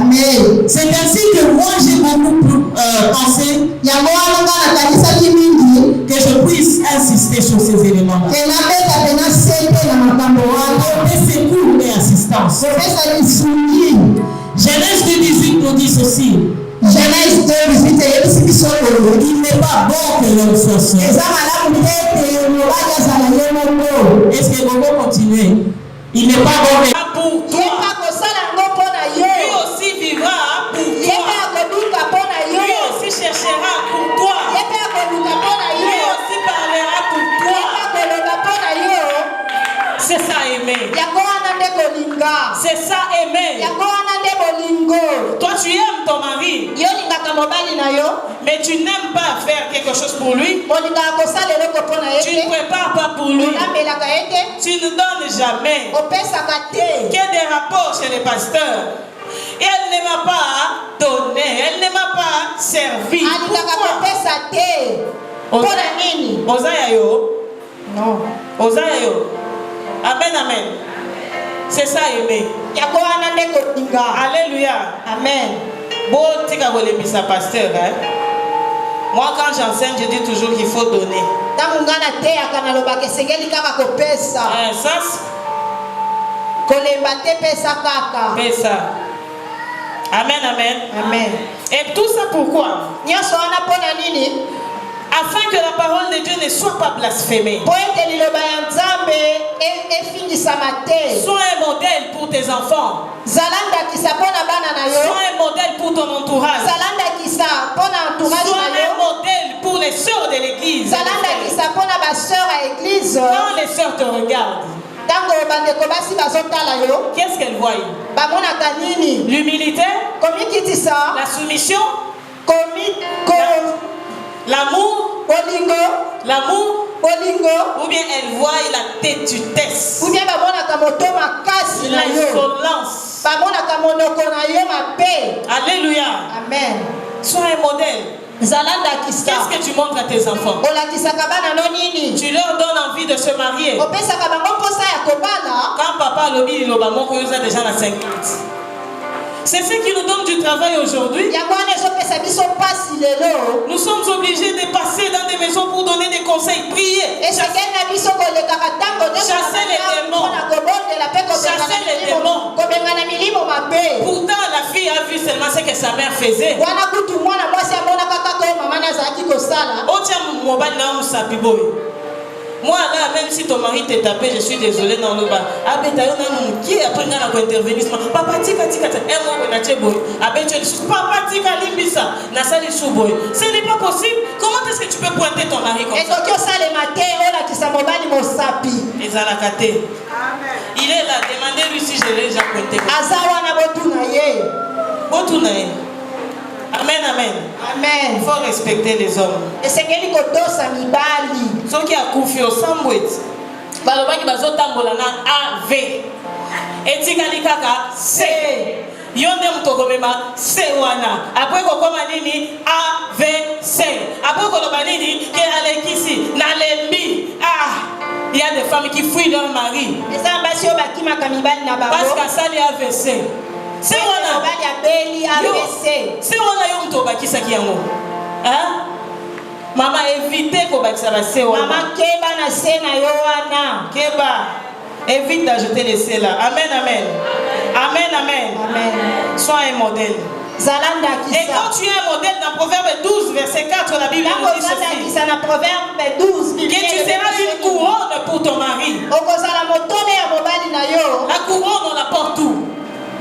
Amen. C'est ainsi que moi j'ai beaucoup pensé que je puisse insister sur ces éléments-là. Donner secours et assistance. Genèse 18 nous dit ceci. Genèse 2:18, il n'est pas bon que l'homme soit seul. Est-ce que vous pouvez continuer? Il n'est pas bon que pour toi. Lui aussi vivra pour toi. Lui aussi cherchera pour toi. Lui aussi parlera pour toi. C'est ça aimer. C'est ça aimer. Toi tu aimes ton mari, mais tu n'aimes pas faire quelque chose pour lui. Tu ne prépares pas pour lui. Tu ne donnes jamais. Qu'il y ait des rapports chez les pasteurs. Et elle ne m'a pas donné, elle ne m'a pas servi. Osayayo. Non. Osayayo. Amen, amen. C'est ça aimer. Alléluia. Amen. Bon, tu as pasteur, hein? Moi, quand j'enseigne, je dis toujours qu'il faut donner. Ça. Amen, amen. Amen. Et tout ça pourquoi? Afin que la parole de Dieu ne soit pas blasphémée. Sois un modèle pour tes enfants. Sois un modèle pour ton entourage. Sois un modèle pour les sœurs de l'église. Quand les sœurs te regardent, qu'est-ce qu'elles voient? L'humilité, la soumission, l'amour, ou bien elle voit la têtutesse, l'insolence. Alléluia. Amen. Sois un modèle. Qu'est-ce que tu montres à tes enfants? Tu leur donnes envie de se marier. Quand papa lobby il a déjà la 50. C'est ce qui nous donne du travail aujourd'hui. Nous sommes obligés de passer dans des maisons pour donner des conseils, prier, chasser les démons. Chasser les démons. Pourtant, la fille a vu seulement ce que sa mère faisait. Moi là, même si ton mari t'est tapé, je suis désolé dans le bas. Qui est après qu'on a intervenu? Papa tika tika tika. Papa tika limbisa. Nasali souboy. Ce n'est pas possible. Comment est-ce que tu peux pointer ton mari comme ça? Il est là, demandez-lui si je l'ai déjà pointé. Amen, amen. Amen. Il faut respecter les hommes. Ceux qui ont confiance au Sambouet, balobaki bazotambola na AV. Etikali kaka C. Yonde mtokomema C wana. Après kokoma nini AVC. Après koloba nini ke alekisi na lembi. Il y a des femmes qui fuient leur mari. Parce qu'à ça les AVC. C'est on a eu un qui s'est hein? Maman évitez qu'on va se maman keba na sena yoana keba évite d'ajouter les C là. Amen, amen. Amen, amen. Amen. Sois un modèle. Et quand tu es un modèle dans Proverbe 12 verset 4, la Bible nous dit ceci, que tu seras une couronne pour ton mari. La couronne on la porte où?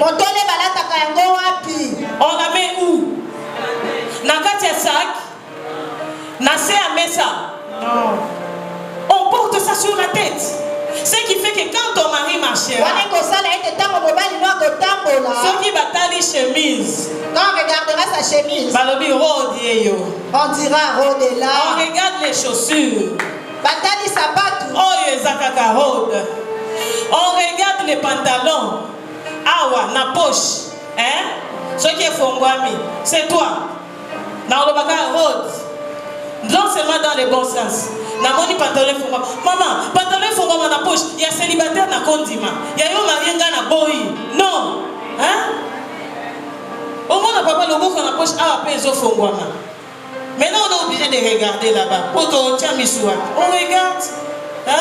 On la met où? Nakati ya sac, nase à mesa. On porte ça sur la tête. Ce qui fait que quand ton mari marchera, ceux qui battent chemise, quand on regardera sa chemise, on dira rode là. On regarde les chaussures. Batali sapato. Oh yezakaka rode. On regarde les pantalons. Awa na poche, hein? Ce qui est fongwami, c'est toi. Dans le bagage rose, non seulement dans le bon sens. Na moni pantalon fongwami. Maman, pantalon fongwami na poche. Il y a célibataire na kondima. Il y a yo marienga na boy. Non, hein? Mona papa le bouc en approche à peine au fond. Maintenant on est obligé de regarder là-bas. Pour ton tien missoua. On regarde. La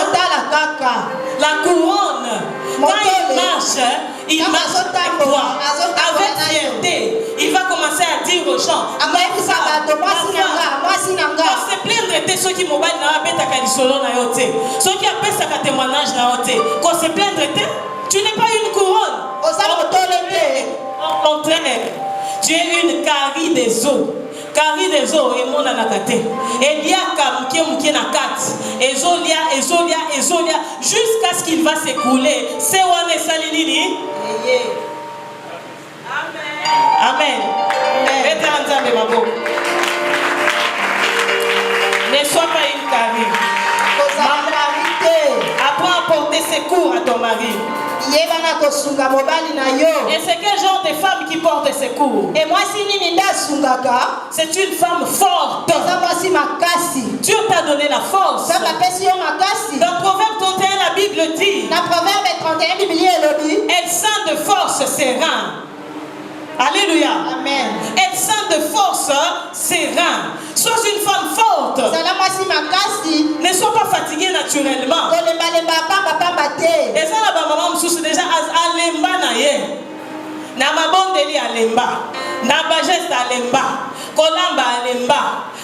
couronne. Quand il marche avec toi, avec fierté. Il va commencer à dire aux gens. On se plaindre ceux qui m'ont dit ceux qui appellent ça témoignage. Qu'on se plaindre, tu n'es pas une couronne. Au contraire, tu es une carie des eaux. Carie des eaux et mon anakate. Et il y a Ezolia, jusqu'à ce qu'il va s'écrouler. C'est où est Salinini. Amen. Ne sois pas une carie. Apprends à porter secours à ton mari. Et c'est quel genre de femme qui porte secours? C'est une femme forte. Dieu t'a donné la force. Dans Proverbe 31, la Bible dit, elle sent de force ses reins. Alléluia. Amen. Elle sent de force ses reins. Sois une femme forte. Ne sois pas fatiguée naturellement. Et ça, la maman me soucie déjà à Lemba naye. Na mabondeli alemba. Na bageste alemba. Kolamba alemba.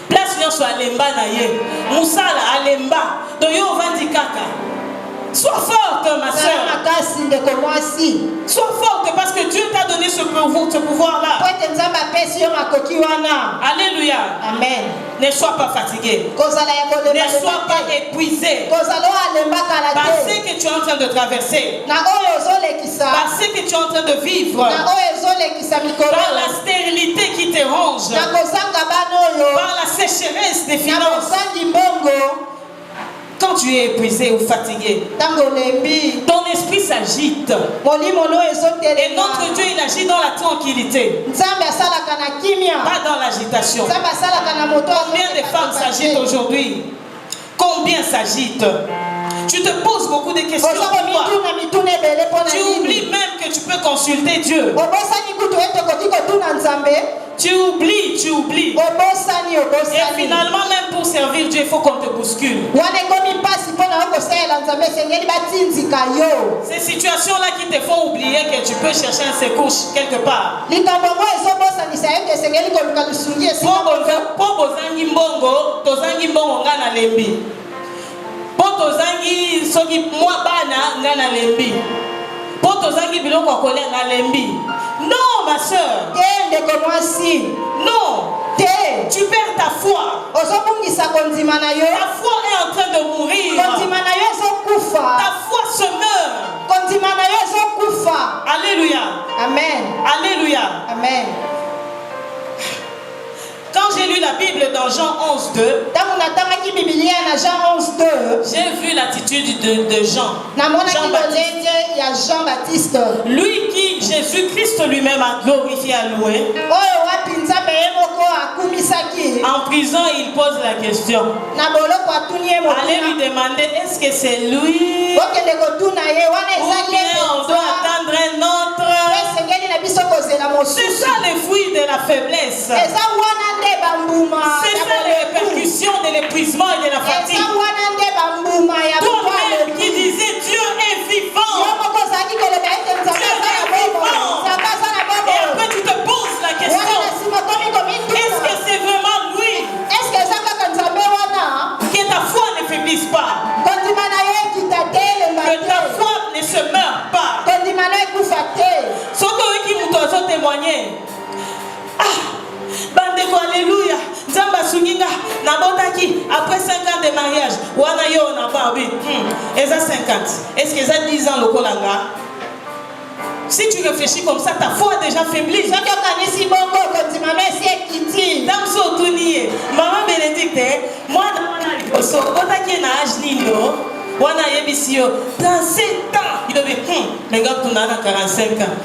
Place nyonso alemba naye. Musala alemba. Donc yo vandi kaka. Sois forte, ma soeur. Sois forte parce que Dieu t'a donné ce pouvoir-là. Alléluia. Amen. Ne sois pas fatigué. Ne sois pas épuisé. Parce que tu es en train de traverser. Parce que tu es en train de vivre. Par la stérilité qui te ronge. Par la sécheresse des finances. Quand tu es épuisé ou fatigué, ton esprit s'agite. Et notre Dieu, il agit dans la tranquillité. Pas dans l'agitation. Combien de femmes s'agitent aujourd'hui? Combien s'agitent? Tu te poses beaucoup de questions. Tu oublies même que tu peux consulter Dieu. Tu oublies. Et finalement, même pour servir Dieu, il faut qu'on te bouscule. Ces situations-là qui te font oublier que tu peux chercher un secours quelque part. Potozangi soki mwa bana ngana lembi. Potozangi biloko akole na lembi. Non, ma soeur. Non. Tu perds ta foi. Ta foi est en train de mourir. Ta foi se meurt. Alléluia. Amen. Alléluia. Amen. Quand j'ai lu la Bible dans Jean 11.2, j'ai vu l'attitude de Jean. Jean-Baptiste. Lui qui, Jésus-Christ lui-même a glorifié, a loué. En prison, il pose la question. Allez lui demander, est-ce que c'est lui? Ou bien on doit attendre un autre? C'est ça le fruit de la faiblesse. C'est ça les répercussions de l'épuisement et de la fatigue. Toi-même qui disais Dieu est vivant. Dieu est vivant. Et après tu te poses la question, est-ce que c'est vraiment lui? Que ta foi ne faiblisse pas. Que ta foi ne se meure pas. Ce qui nous témoigner. Bandeko, alléluia. Zamba Sunginga, Nabotaki, après 5 ans de mariage, Wana yo na babi. Eza 50. Est-ce que ça 10 ans le kolanga? Si tu réfléchis comme ça, ta foi est déjà faiblie. Maman Bénédicte, moi, dans dans 7 ans, il devait, les gars, tu n'as 45 ans.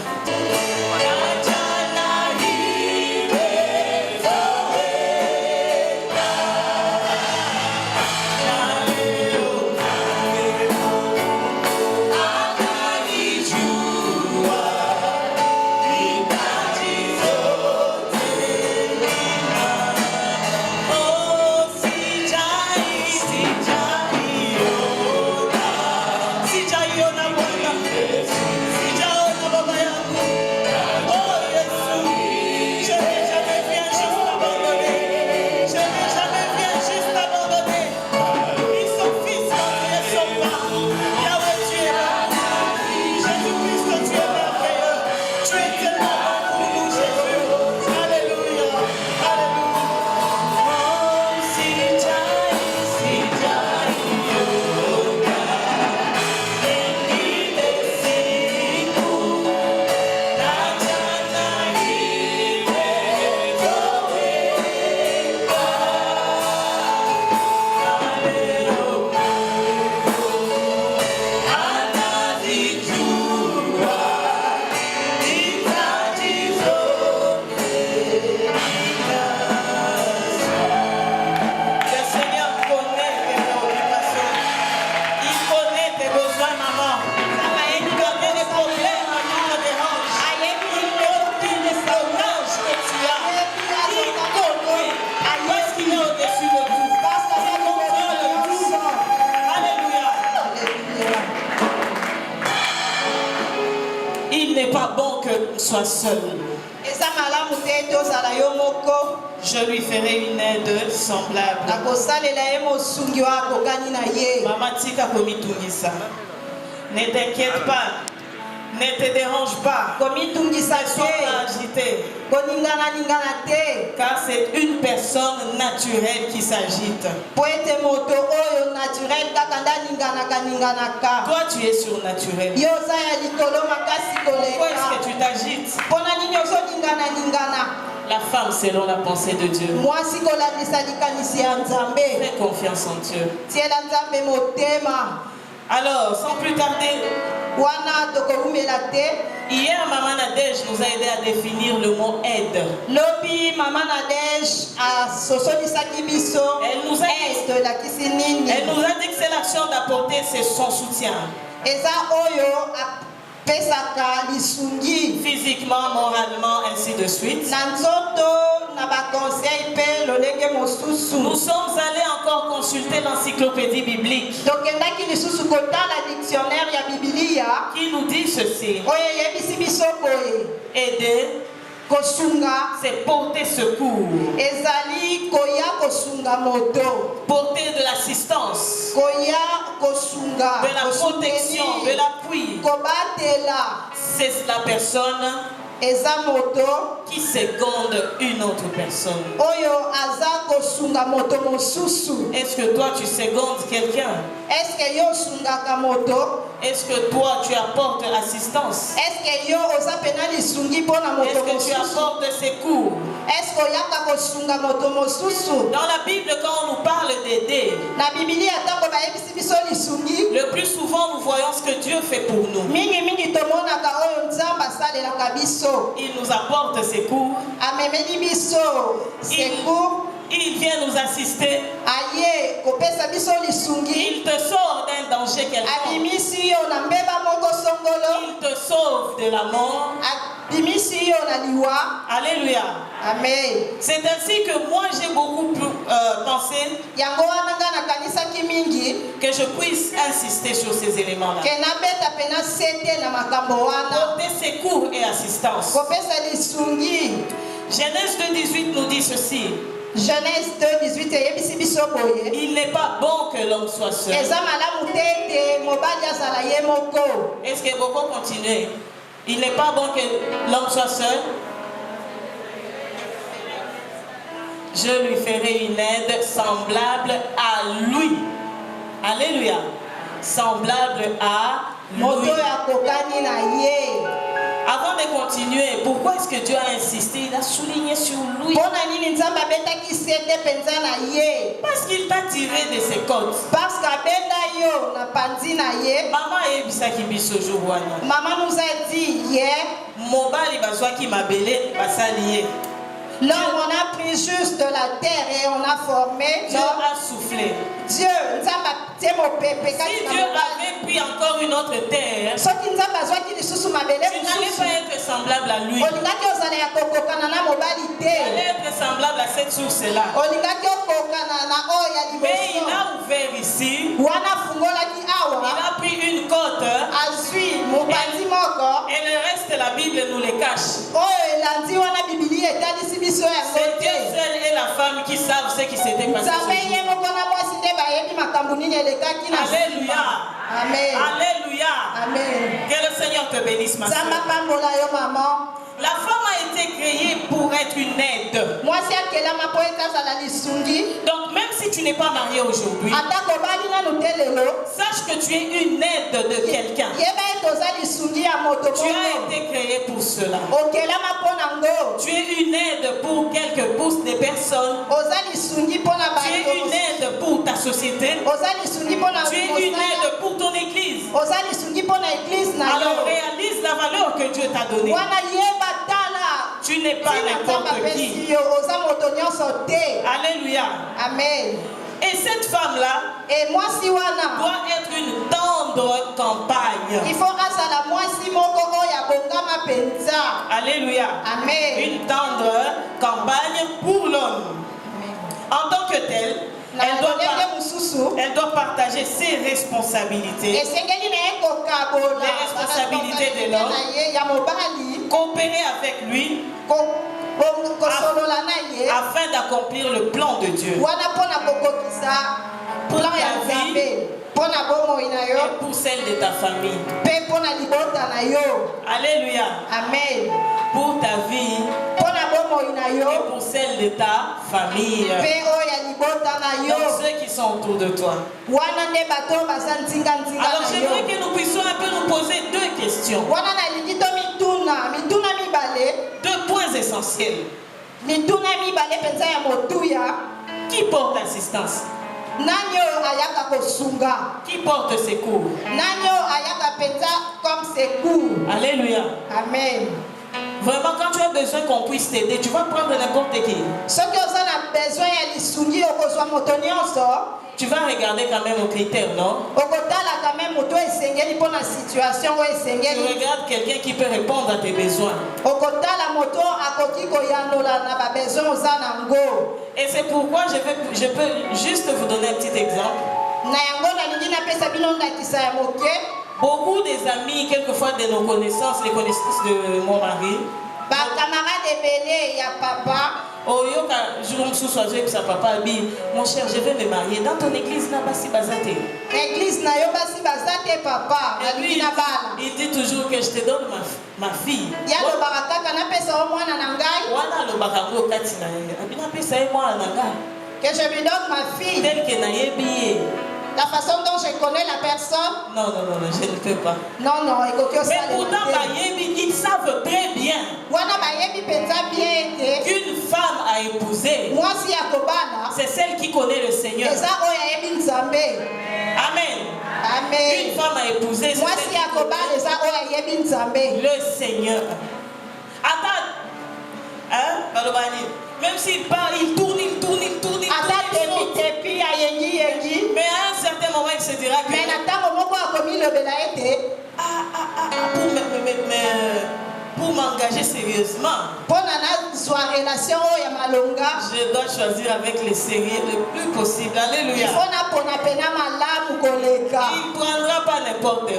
sois seul. eza malamu te tozala yo moko. Je lui ferai une aide semblable. nakosalela ye mosungi oyo akokani na ye. Mama tika komitungisa. Ne t'inquiète pas. Ne te dérange pas. komitungisa Ne sois te. pas agité. koningana te. Car c'est une personne naturelle qui s'agite. po ete moto oyo naturel kaka nde aninganaka. Toi, tu es surnaturel. yo oza ya likolo makasi Pourquoi est-ce koleka. que tu t'agites? mpona nini ozoningananingana. La femme selon la pensée de Dieu. mwasi kolandisa likanisi ya nzambe. Fais confiance en Dieu. tiela nzambe motema. Alors, sans plus tarder, wana tokoumela te. hier, Maman Nadège nous a aidé à définir le mot aide. lobi mama Nadège asosolisaki biso Elle nous a dit- elakisi nini. Elle nous a dit que c'est l'action d'apporter son soutien. eza oyo apesaka lisungi Physiquement, moralement, ainsi de suite. na nzoto na baconseil mpe lolenge mosusu. Nous sommes allés encore consulter l'encyclopédie biblique tokendaki lisusu kotala dictionnaire ya bibilia qui nous dit ceci. oyo eyebisi biso boye. Aider, kosunga c'est porter secours, ezali koya kosunga moto. porter de l'assistance, koya kosunga de la protection, de kosoutenir, l'appui. kobatela. C'est la personne eza moto qui seconde une autre personne. oyo aza kosunga moto mosusu. Est-ce que toi tu secondes quelqu'un? eske yo osungaka moto. Est-ce que toi tu apportes assistance? eske yo oza pena lisungi mpona moto Est-ce que tu mosusu. apportes secours? eske oyaka kosunga moto mosusu. Dans la Bible, quand on nous parle d'aider, na bibilia ntango bayebisi biso lisungi le plus souvent nous voyons ce que Dieu fait pour nous. mingimingi tomonaka oyo nzambe asalelaka biso. Il nous apporte secours. amemeli biso secours. Il vient nous assister. aye kopesa biso lisungi. Il te sauve d'un danger quelconque. abimisi yo na mbeba moko songolo. Il te sauve de la mort. abimisi yo na liwa. Alléluia. amen. C'est ainsi que moi j'ai beaucoup pensé yango wana nga nakanisaki mingi que je puisse insister sur ces éléments-là. ke nabeta pena sete na makambo wana. Porter secours et assistance. kopesa lisungi. Genèse 2,18 nous dit ceci. Genèse 2:18 eyebisi biso boye. Il n'est pas bon que l'homme soit seul. eza malamu te ete mobali azala ye moko. Est-ce que beaucoup continuent? Il n'est pas bon que l'homme soit seul. Je lui ferai une aide semblable à lui. Alléluia. Semblable à moto lui. ya kokani na ye. Avant de continuer, pourquoi est-ce que Dieu a insisté? Il a souligné sur lui. mpona nini nzambe abetaki sete mpenza na ye. Parce qu'il t'a tiré de ses côtes. parce que abenda yo na panzi na ye. Maman ebisaki biso jour wana. maman nous a dit hier. Mobali bazwaki mabele basali ye. L'homme, on a pris juste de la terre et on a formé. Dieu a soufflé. Dieu, Si Dieu avait pris encore une autre terre, tu n'allais pas être semblable à lui. Tu allais être semblable à cette source-là. Mais il a ouvert ici. Il a pris une côte. Et le reste de la Bible nous les cache. C'est Dieu seul et la femme qui savent ce qui s'était passé. Alléluia. Amen. Alléluia. Amen. Que le Seigneur te bénisse, ma soeur. maman. La femme a été créée pour être une aide. Donc même si tu n'es pas marié aujourd'hui, sache que tu es une aide de quelqu'un. Tu as été créé pour cela. Tu es une aide pour quelques pousses de personnes. Tu es une aide pour ta société. Tu es une aide pour ton église. Alors réalise la valeur que Dieu t'a donnée. Tu n'es pas n'importe qui. Alléluia. Amen. Et cette femme-là doit être une tendre campagne. Alléluia. Amen. Une tendre campagne pour l'homme. En tant que telle, elle doit partager ses responsabilités. Les responsabilités de l'homme coopérer avec lui afin d'accomplir le plan de Dieu pour ta vie et pour celle de ta famille. Alléluia. Amen. Pour ta vie et pour celle de ta famille. Donc ceux qui sont autour de toi. Alors j'aimerais que nous puissions un peu nous poser deux questions. Deux points essentiels. Qui porte assistance? Qui porte secours? Alléluia. Amen. Vraiment, quand tu as besoin qu'on puisse t'aider, tu vas prendre n'importe qui. Tu vas regarder quand même aux critères, non? Tu regardes quelqu'un qui peut répondre à tes besoins. Et c'est pourquoi je peux juste vous donner un petit exemple. Beaucoup des amis, quelquefois de nos connaissances, les connaissances de mon mari, mon cher, je vais me marier dans ton église là-bas si bazate. Il dit toujours que je te donne ma fille. Que je lui donne ma fille. Tel que la façon dont je connais la personne. Non, je ne peux pas. Non, mais pourtant, ils savent très bien qu'une femme à épouser, c'est celle qui connaît le Seigneur. Amen. Une femme à épouser, c'est celle qui connaît le Seigneur. Attends. Hein? Même s'il parle, il tourne. Mais à un certain moment, il se dira que pour m'engager sérieusement, je dois choisir avec les sérieux le plus possible. Alléluia. Il ne prendra pas n'importe où.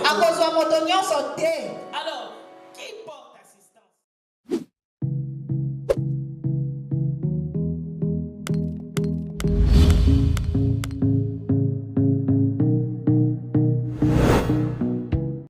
Alors,